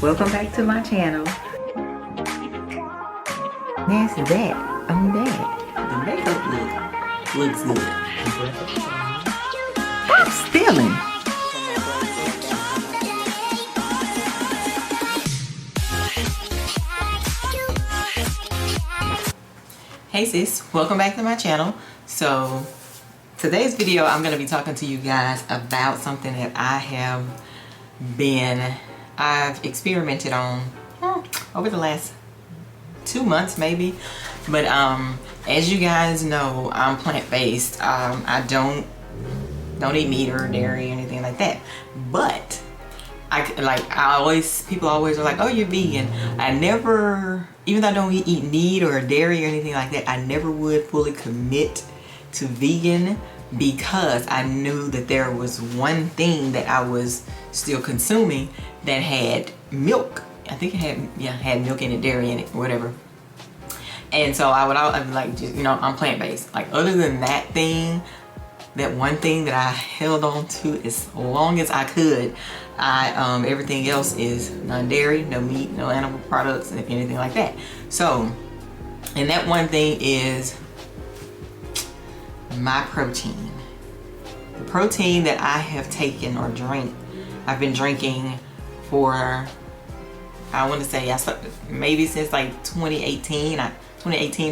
Welcome back to my channel. Nasty that on that. The makeup looks good. Stop stealing. Hey sis, welcome back to my channel. So today's video I'm going to be talking to you guys about something that I've experimented on over the last 2 months maybe. But as you guys know, I'm plant-based. I don't eat meat or dairy or anything like that. But people always are like, oh, you're vegan. I never, even though I don't eat meat or dairy or anything like that, I never would fully commit to vegan because I knew that there was one thing that I was still consuming that had milk. I think it had milk in it, dairy in it, whatever. And so I'd be like, just, I'm plant-based. Like, other than that thing, that one thing that I held on to as long as I could, everything else is non-dairy, no meat, no animal products, and anything like that. So, and that one thing is my protein. The protein that I have taken or drank, I've been drinking for, I want to say, maybe since like 2018 or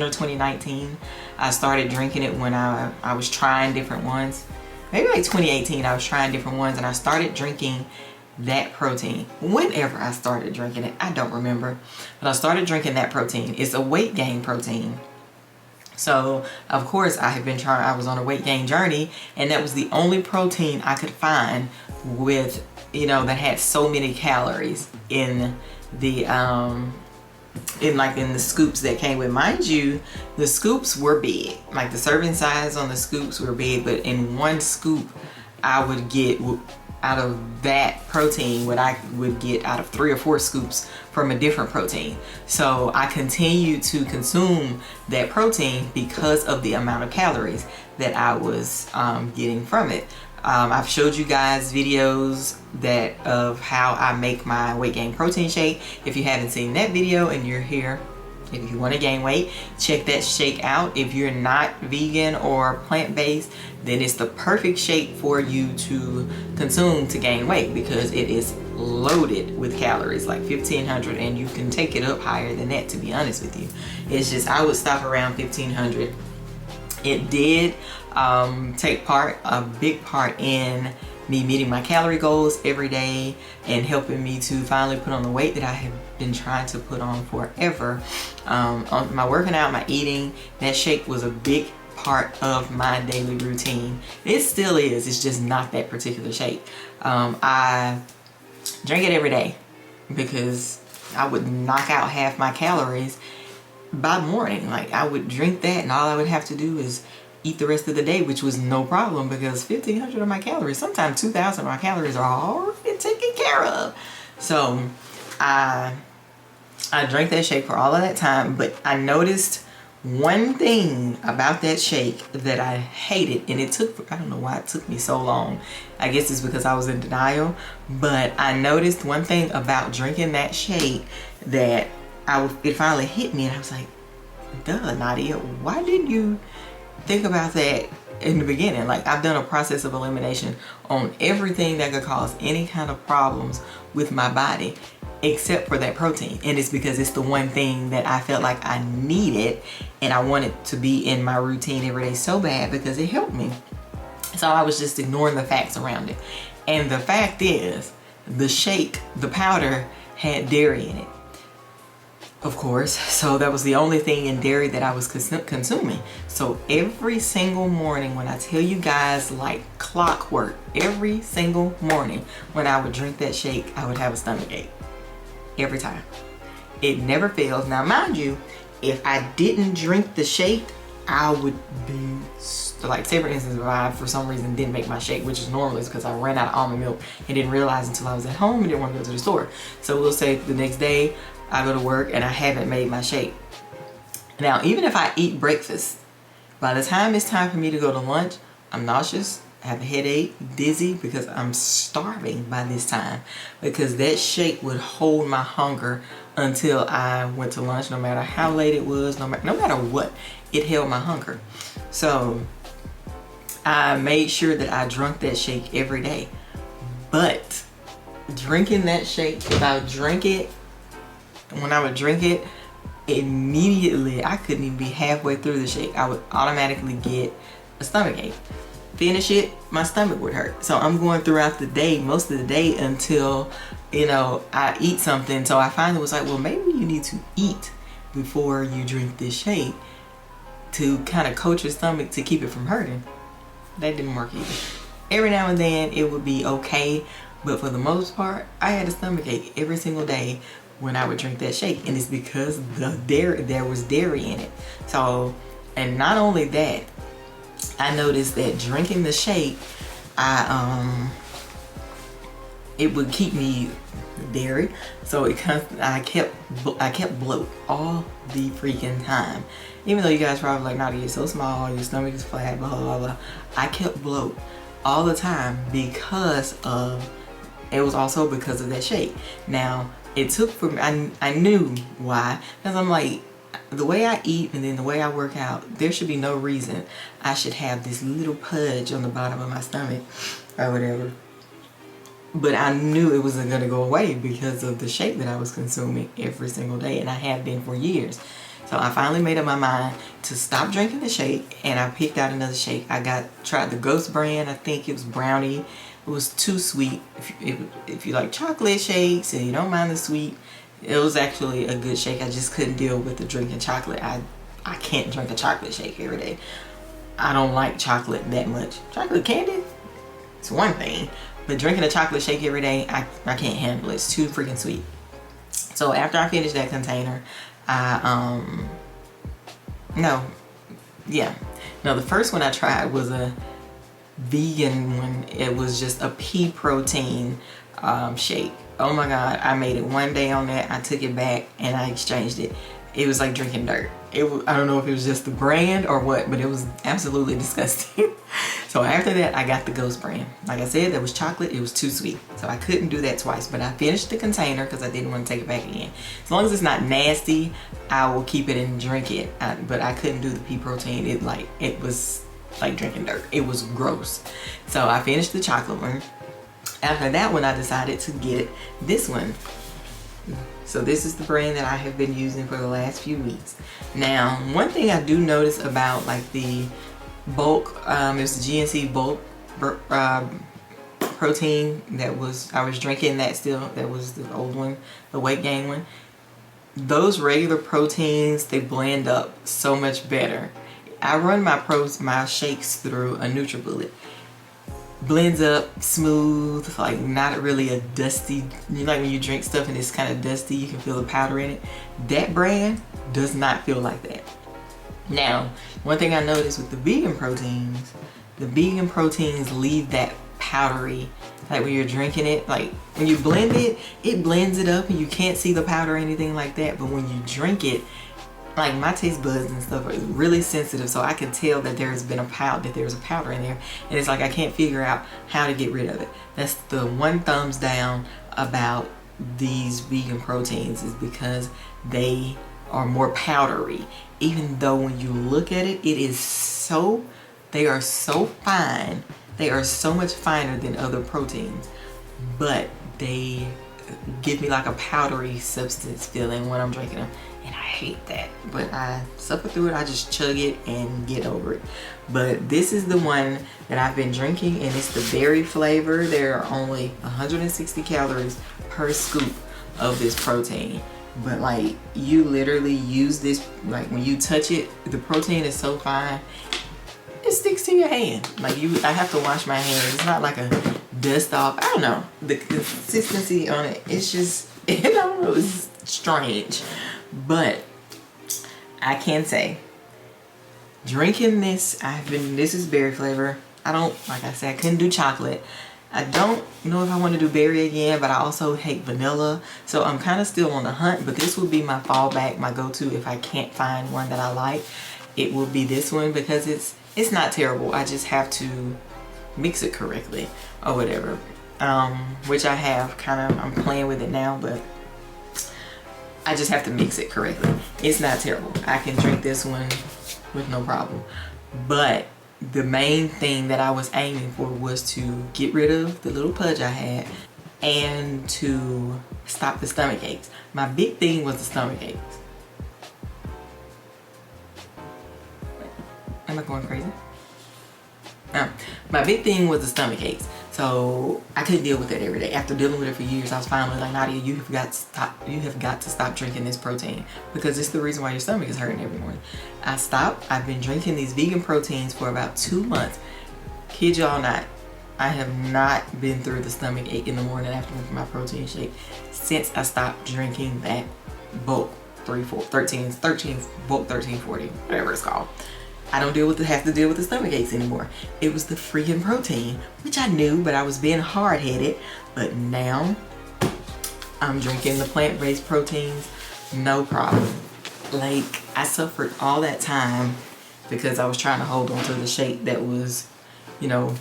2019. I started drinking it when I was trying different ones. Maybe like 2018 I was trying different ones, and I started drinking that protein. Whenever I started drinking it, I don't remember, but I started drinking that protein. It's a weight gain protein. So of course I was on a weight gain journey, and that was the only protein I could find with, that had so many calories in the in the scoops that came with. Mind you, the scoops were big. Like, the serving size on the scoops were big, but in one scoop I would get out of that protein what I would get out of 3 or 4 scoops from a different protein. So I continued to consume that protein because of the amount of calories that I was getting from it. I've showed you guys videos of how I make my weight gain protein shake. If you haven't seen that video and you're here, if you want to gain weight, check that shake out. If you're not vegan or plant-based, then it's the perfect shake for you to consume to gain weight, because it is loaded with calories, like 1,500, and you can take it up higher than that, to be honest with you. It's just, I would stop around 1,500. It did take a big part in me meeting my calorie goals every day and helping me to finally put on the weight that I have been trying to put on forever. On my working out, my eating, that shake was a big part of my daily routine. It still is, it's just not that particular shake. I drink it every day because I would knock out half my calories by morning. Like, I would drink that and all I would have to do is eat the rest of the day, which was no problem, because 1,500 of my calories, sometimes 2,000 of my calories are already taken care of. So I drank that shake for all of that time, but I noticed one thing about that shake that I hated, and I don't know why it took me so long. I guess it's because I was in denial, but I noticed one thing about drinking that shake that it finally hit me, and I was like, duh, Nadia, why didn't you think about that in the beginning? Like, I've done a process of elimination on everything that could cause any kind of problems with my body except for that protein, and it's because it's the one thing that I felt like I needed, and I wanted to be in my routine every day so bad because it helped me. So I was just ignoring the facts around it, and the fact is, the shake, the powder, had dairy in it, of course. So that was the only thing in dairy that I was consuming. So every single morning, when I tell you guys, like clockwork, every single morning when I would drink that shake, I would have a stomach ache. Every time. It never fails. Now, mind you, if I didn't drink the shake, I would be, like, say for instance, if I for some reason didn't make my shake, which is normally because I ran out of almond milk and didn't realize until I was at home and didn't want to go to the store. So we'll say the next day I go to work and I haven't made my shake. Now, even if I eat breakfast, by the time it's time for me to go to lunch, I'm nauseous, have a headache, dizzy, because I'm starving by this time, because that shake would hold my hunger until I went to lunch. No matter how late it was, no matter what, it held my hunger. So I made sure that I drank that shake every day. But drinking that shake, if I drink it, when I would drink it, immediately, I couldn't even be halfway through the shake, I would automatically get a stomach ache. Finish it, my stomach would hurt. So I'm going throughout the day, most of the day, until, you know, I eat something. So I finally was like, well, maybe you need to eat before you drink this shake to kind of coat your stomach to keep it from hurting. That didn't work either. Every now and then it would be okay, but for the most part, I had a stomach ache every single day when I would drink that shake, and it's because there was dairy in it. So, and not only that, I noticed that drinking the shake, it would keep me dairy, so I kept bloat all the freaking time. Even though you guys probably like, Nadia, you're so small, your stomach is flat, blah blah blah. I kept bloat all the time because of, it was also because of that shake. Now it took for me, I knew why, because I'm like, the way I eat and then the way I work out, there should be no reason I should have this little pudge on the bottom of my stomach or whatever. But I knew it wasn't going to go away because of the shake that I was consuming every single day, and I have been for years. So I finally made up my mind to stop drinking the shake, and I picked out another shake. I tried the Ghost brand. I think it was brownie. It was too sweet. If you like chocolate shakes and you don't mind the sweet, it was actually a good shake. I just couldn't deal with the drinking chocolate. I can't drink a chocolate shake every day. I don't like chocolate that much. Chocolate candy, it's one thing, but drinking a chocolate shake every day, I can't handle it. It's too freaking sweet. So after I finished that container, the first one I tried was a vegan one. It was just a pea protein shake. Oh my god, I made it one day on that. I took it back and I exchanged it. It was like drinking dirt. I don't know if it was just the brand or what, but it was absolutely disgusting. So after that, I got the Ghost brand. Like I said, that was chocolate. It was too sweet, so I couldn't do that twice. But I finished the container because I didn't want to take it back again. As long as it's not nasty, I will keep it and drink it. But I couldn't do the pea protein. It was like drinking dirt. It was gross. So I finished the chocolate one. After that one, I decided to get this one. So this is the brand that I have been using for the last few weeks. Now, one thing I do notice about like the bulk, it's the GNC bulk protein I was drinking that still. That was the old one, the weight gain one. Those regular proteins, they blend up so much better. I run my shakes through a NutriBullet. Blends up smooth, like not really a dusty, you know, like when you drink stuff and it's kind of dusty, you can feel the powder in it. That brand does not feel like that. Now, one thing I noticed with the vegan proteins leave that powdery, like when you're drinking it, like when you blend it, it blends it up and you can't see the powder or anything like that. But when you drink it, like my taste buds and stuff are really sensitive, so I can tell that there's a powder in there, and it's like I can't figure out how to get rid of it. That's the one thumbs down about these vegan proteins, is because they are more powdery. Even though when you look at it, they are so fine. They are so much finer than other proteins, but they give me like a powdery substance feeling when I'm drinking them. And I hate that, but I suffer through it. I just chug it and get over it. But this is the one that I've been drinking, and it's the berry flavor. There are only 160 calories per scoop of this protein. But like, you literally use this, like when you touch it, the protein is so fine, it sticks to your hand. Like I have to wash my hands. It's not like a dust off. I don't know. The consistency on it, it's just, I don't know, it's strange. But I can say, drinking this, this is berry flavor. Like I said, I couldn't do chocolate. I don't know if I want to do berry again, but I also hate vanilla. So I'm kind of still on the hunt, but this will be my fallback, my go-to if I can't find one that I like. It will be this one because it's not terrible. I just have to mix it correctly or whatever. Which I have I'm playing with it now, but I just have to mix it correctly. It's not terrible. I can drink this one with no problem. But the main thing that I was aiming for was to get rid of the little pudge I had and to stop the stomach aches. My big thing was the stomach aches. Am I going crazy? My big thing was the stomach aches. So I couldn't deal with it every day. After dealing with it for years, I was finally like, Nadia, you have got to stop drinking this protein, because it's the reason why your stomach is hurting every morning. I stopped. I've been drinking these vegan proteins for about 2 months. Kid y'all not, I have not been through the stomach ache in the morning after drinking my protein shake since I stopped drinking that bulk 13 bulk 1340, whatever it's called. I don't have to deal with the stomach aches anymore. It was the freaking protein, which I knew, but I was being hard-headed. But now I'm drinking the plant-based proteins, no problem. Like, I suffered all that time because I was trying to hold on to the shake that was, you know,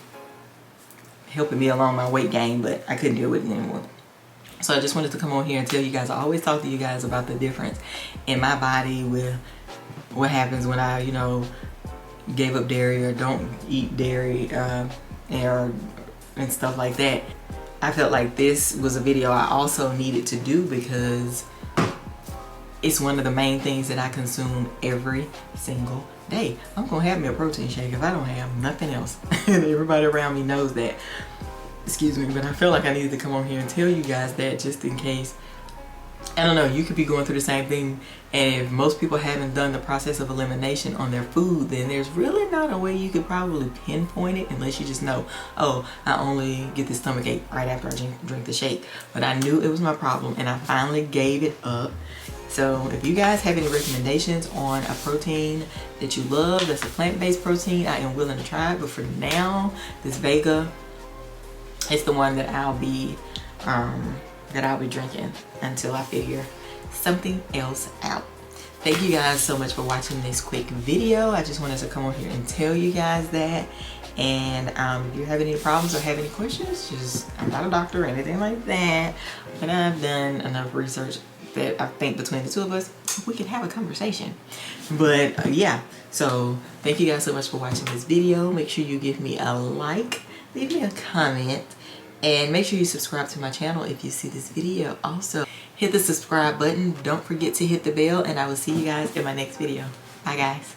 helping me along my weight gain, but I couldn't deal with it anymore. So I just wanted to come on here and tell you guys, I always talk to you guys about the difference in my body with what happens when I, you know, gave up dairy or don't eat dairy and stuff like that. I felt like this was a video I also needed to do because it's one of the main things that I consume every single day. I'm gonna have me a protein shake if I don't have nothing else. And everybody around me knows that. Excuse me, but I feel like I needed to come on here and tell you guys that, just in case. I don't know, you could be going through the same thing, and if most people haven't done the process of elimination on their food, then there's really not a way you could probably pinpoint it unless you just know, oh, I only get this stomach ache right after I drink the shake. But I knew it was my problem, and I finally gave it up. So if you guys have any recommendations on a protein that you love that's a plant-based protein, I am willing to try it. But for now, this Vega is the one that I'll be drinking until I figure something else out. Thank you guys so much for watching this quick video. I just wanted to come on here and tell you guys that. And if you have any problems or have any questions, I'm not a doctor or anything like that, but I've done enough research that I think between the two of us, we can have a conversation. But yeah, so thank you guys so much for watching this video. Make sure you give me a like, leave me a comment, and make sure you subscribe to my channel if you see this video. Also, hit the subscribe button. Don't forget to hit the bell, and I will see you guys in my next video. Bye, guys.